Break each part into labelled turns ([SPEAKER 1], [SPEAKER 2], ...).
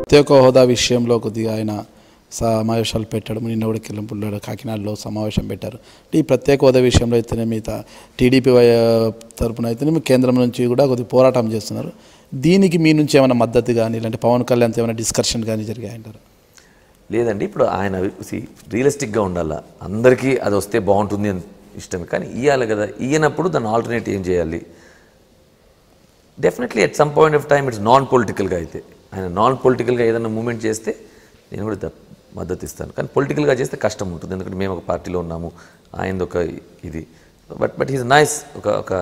[SPEAKER 1] ప్రత్యేక హోదా విషయంలో కొద్దిగా ఆయన సమావేశాలు పెట్టడం, నిన్న కూడా కిలంపుల్లాడు కాకినాడలో సమావేశం పెట్టారు. ఈ ప్రత్యేక హోదా విషయంలో అయితేనే మిగతా టీడీపీ తరపున అయితేనే కేంద్రం నుంచి కూడా కొద్దిగా పోరాటం చేస్తున్నారు. దీనికి మీ నుంచి ఏమైనా మద్దతు కానీ లేదంటే పవన్ కళ్యాణ్తో ఏమైనా డిస్కషన్ కానీ జరిగాయంటారు?
[SPEAKER 2] లేదండి, ఇప్పుడు ఆయన రియలిస్టిక్గా ఉండాలా, అందరికీ అది వస్తే బాగుంటుంది అని ఇష్టమే, కానీ ఇవ్వాలి కదా. ఇయ్యనప్పుడు దాన్ని ఆల్టర్నేట్ ఏం చేయాలి? Definitely at some point of time it's non పొలిటికల్గా అయితే, ఆయన నాన్ పొలిటికల్గా ఏదైనా మూమెంట్ చేస్తే నేను కూడా మద్దతు ఇస్తాను. కానీ పొలిటికల్గా చేస్తే కష్టం ఉంటుంది, ఎందుకంటే మేము ఒక పార్టీలో ఉన్నాము, ఆయనది ఒక ఇది. బట్ హీస్ నైస్, ఒక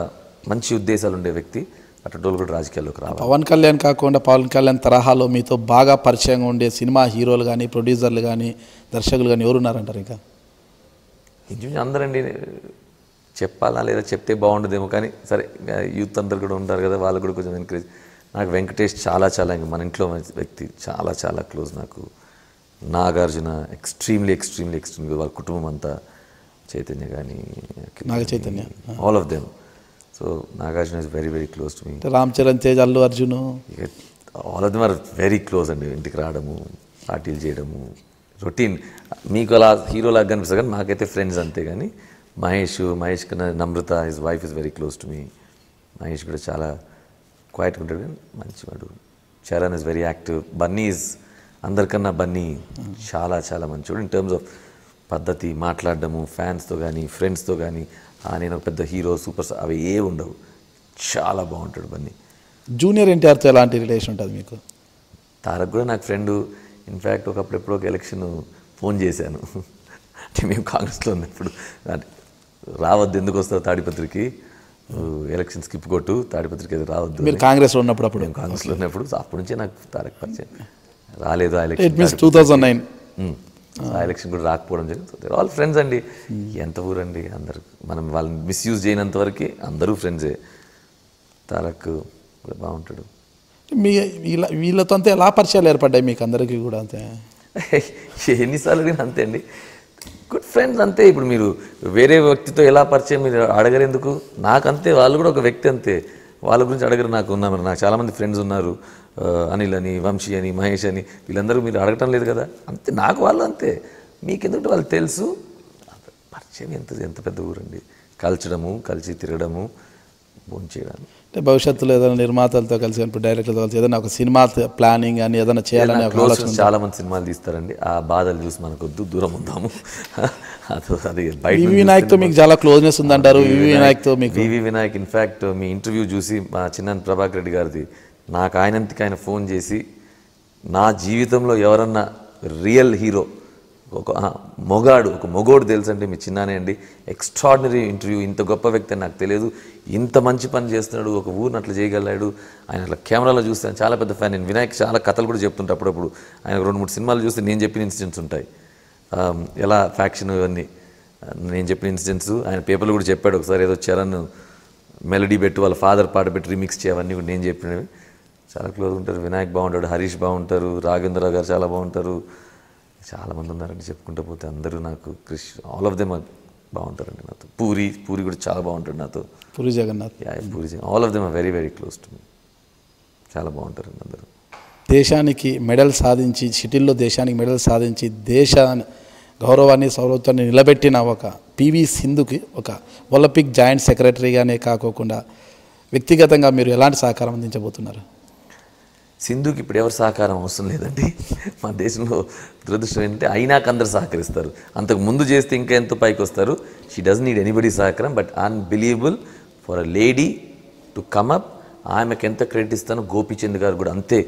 [SPEAKER 2] మంచి ఉద్దేశాలు ఉండే వ్యక్తి. అటువంటి కూడా రాజకీయాల్లోకి రావాలి. పవన్
[SPEAKER 1] కళ్యాణ్ కాకుండా పవన్ కళ్యాణ్ తరహాలో మీతో బాగా పరిచయంగా ఉండే సినిమా హీరోలు కానీ ప్రొడ్యూసర్లు కానీ దర్శకులు కానీ ఎవరున్నారంటారు? ఇంకా
[SPEAKER 2] ఇంచుమించు అందరండి. చెప్పాలా లేదా చెప్తే బాగుండదేమో, కానీ సరే యూత్ అందరు కూడా ఉంటారు కదా, వాళ్ళకు కూడా కొంచెం ఎంకరేజ్. నాకు వెంకటేష్ చాలా ఇంకా మన ఇంట్లో వ్యక్తి, చాలా క్లోజ్ నాకు. నాగార్జున ఎక్స్ట్రీమ్లీ వాళ్ళ కుటుంబం అంతా, చైతన్య కానీ
[SPEAKER 1] Naga Chaitanya,
[SPEAKER 2] all of them. So Nagarjuna is very close to me.
[SPEAKER 1] Ram Charan, Tej, Allu Arjun,
[SPEAKER 2] all of them are very close అండి. ఇంటికి రావడము, పార్టీలు చేయడము, రొటీన్. మీకు అలా హీరోలాగా కనిపిస్తుంది కానీ మాకైతే ఫ్రెండ్స్ అంతే. కానీ మహేష్ కన్నా Namrata, his wife is very close to me. Mahesh కూడా చాలా క్వైట్గా ఉంటాడు కానీ మంచివాడు. Charan is very active. Bunny is అందరికన్నా బన్నీ చాలా మంచివాడు ఇన్ టర్మ్స్ ఆఫ్ పద్ధతి, మాట్లాడడము, ఫ్యాన్స్తో కానీ ఫ్రెండ్స్తో కానీ. నేను ఒక పెద్ద హీరో, సూపర్ స్టార్ అవి ఏ ఉండవు, చాలా బాగుంటాడు బన్నీ.
[SPEAKER 1] జూనియర్ ఎన్టీఆర్తో ఎలాంటి రిలేషన్ ఉంటుంది మీకు?
[SPEAKER 2] తారక్ కూడా నాకు ఫ్రెండు. ఇన్ఫ్యాక్ట్ ఒకప్పుడు ఒక ఎలక్షన్ ఫోన్ చేశాను, అంటే మేము కాంగ్రెస్లో ఉన్నప్పుడు, రావద్దు, ఎందుకు వస్తావు తాడిపత్రికి, ఎలక్షన్ స్కిప్ కొట్టు, తాడిపత్రికి అది రావద్దు.
[SPEAKER 1] మీరు కాంగ్రెస్లో ఉన్నప్పుడు? అప్పుడు
[SPEAKER 2] మేము కాంగ్రెస్లో ఉన్నప్పుడు. అప్పటి నుంచే నాకు తారక్ పరిచయం. రాలేదు ఆ
[SPEAKER 1] ఎలక్షన్, 2009
[SPEAKER 2] ఆ ఎలక్షన్ కూడా రాకపోవడం జరిగింది. ఆల్ ఫ్రెండ్స్ అండి. ఎంత ఊరండి అందరు, మనం వాళ్ళని మిస్యూజ్ చేయనంత వరకు అందరూ ఫ్రెండ్సే. తారక్ కూడా బాగుంటాడు.
[SPEAKER 1] వీళ్ళతో అంతే ఎలా పరిచయాలు ఏర్పడ్డాయి మీకు అందరికీ కూడా? అంతే
[SPEAKER 2] ఎన్నిసార్లు అడిగినా అంతే అండి, గుడ్ ఫ్రెండ్స్ అంతే. ఇప్పుడు మీరు వేరే వ్యక్తితో ఎలా పరిచయం మీరు అడగరెందుకు? నాకంతే, వాళ్ళు కూడా ఒక వ్యక్తి అంతే, వాళ్ళ గురించి అడగరు. నాకు ఉన్నారు, నాకు చాలామంది ఫ్రెండ్స్ ఉన్నారు, అనిల్ అని, వంశీ అని, మహేష్ అని, వీళ్ళందరూ మీరు అడగటం లేదు కదా. అంతే, నాకు వాళ్ళు అంతే. మీకెందుకంటే వాళ్ళు తెలుసు. పరిచయం ఎంత పెద్ద ఊరండి. కలచడము, కలిసి తిరగడము, భోంచేయడానికి.
[SPEAKER 1] అంటే భవిష్యత్తులో ఏదైనా నిర్మాతలతో కలిసి, డైరెక్టర్తో కలిసి ఏదైనా ఒక సినిమా ప్లానింగ్ అని ఏదైనా చేయాలని
[SPEAKER 2] చాలా మంది సినిమాలు తీస్తారండి. ఆ బాధలు చూసి మనకొద్దు, దూరం ఉందాము. అది
[SPEAKER 1] వివి వినాయక్తో మీకు చాలా క్లోజ్నెస్ ఉందంటారు.
[SPEAKER 2] వివి వినాయక్ ఇన్ఫ్యాక్ట్ మీ ఇంటర్వ్యూ చూసి మా చిన్న ప్రభాకర్ రెడ్డి గారిది, నాకు ఆయనంతకి ఆయన ఫోన్ చేసి, నా జీవితంలో ఎవరన్నా రియల్ హీరో, ఒక మొగోడు తెలుసు అంటే మీ చిన్నానే అండి. ఎక్స్ట్రాడినరీ ఇంటర్వ్యూ, ఇంత గొప్ప వ్యక్తి అని నాకు తెలియదు, ఇంత మంచి పని చేస్తున్నాడు, ఒక ఊరిని అట్లా చేయగలడు. ఆయన అట్లా కెమెరాలో చూస్తాను, చాలా పెద్ద ఫ్యాన్ నేను. వినాయక్ చాలా కథలు కూడా చెప్తుంటా అప్పుడప్పుడు. ఆయన 2-3 సినిమాలు చూస్తే నేను చెప్పిన ఇన్సిడెంట్స్ ఉంటాయి, ఎలా ఫ్యాక్షన్ ఇవన్నీ నేను చెప్పిన ఇన్సిడెంట్స్. ఆయన పేపర్లో కూడా చెప్పాడు ఒకసారి, ఏదో చరణ్ మెలడీ పెట్టి వాళ్ళ ఫాదర్ పాట పెట్టి రీమిక్స్ చేయవన్నీ కూడా నేను చెప్పినవి. చాలా క్లోజ్ ఉంటారు. వినాయక్ బాగుంటాడు, హరీష్ బాగుంటారు, రాఘవేంద్రరావు గారు చాలా బాగుంటారు, చాలామంది ఉన్నారండి చెప్పుకుంటూ పోతే. అందరూ నాకు ఆల్ ఆఫ్ దెమ్ బాగుంటారండి నాతో. పూరి కూడా చాలా బాగుంటాడు నాతో.
[SPEAKER 1] Puri Jagannadh,
[SPEAKER 2] all of them are very close to me. చాలా బాగుంటారండి అందరూ.
[SPEAKER 1] దేశానికి మెడల్ సాధించి, షటిల్లో దేశానికి మెడల్ సాధించి, దేశ గౌరవాన్ని సౌరత్వాన్ని నిలబెట్టిన ఒక పివి సింధుకి ఒక ఒలింపిక్ జాయింట్ సెక్రటరీగానే కాకోకుండా వ్యక్తిగతంగా మీరు ఎలాంటి సహకారం అందించబోతున్నారు?
[SPEAKER 2] సింధుకి ఇప్పుడు ఎవరు సహకారం అవసరం లేదండి. మన దేశంలో దురదృష్టం ఏంటంటే అయినాక అందరు సహకరిస్తారు, అంతకు ముందు చేస్తే ఇంకా ఎంతో పైకి వస్తారు. షీ డజంట్ నీడ్ ఎనీబడీ సహకారం. But unbelievable for a lady to come up. ఆమెకు ఎంత క్రెడిట్ ఇస్తానో గోపీచంద్ గారు కూడా అంతే.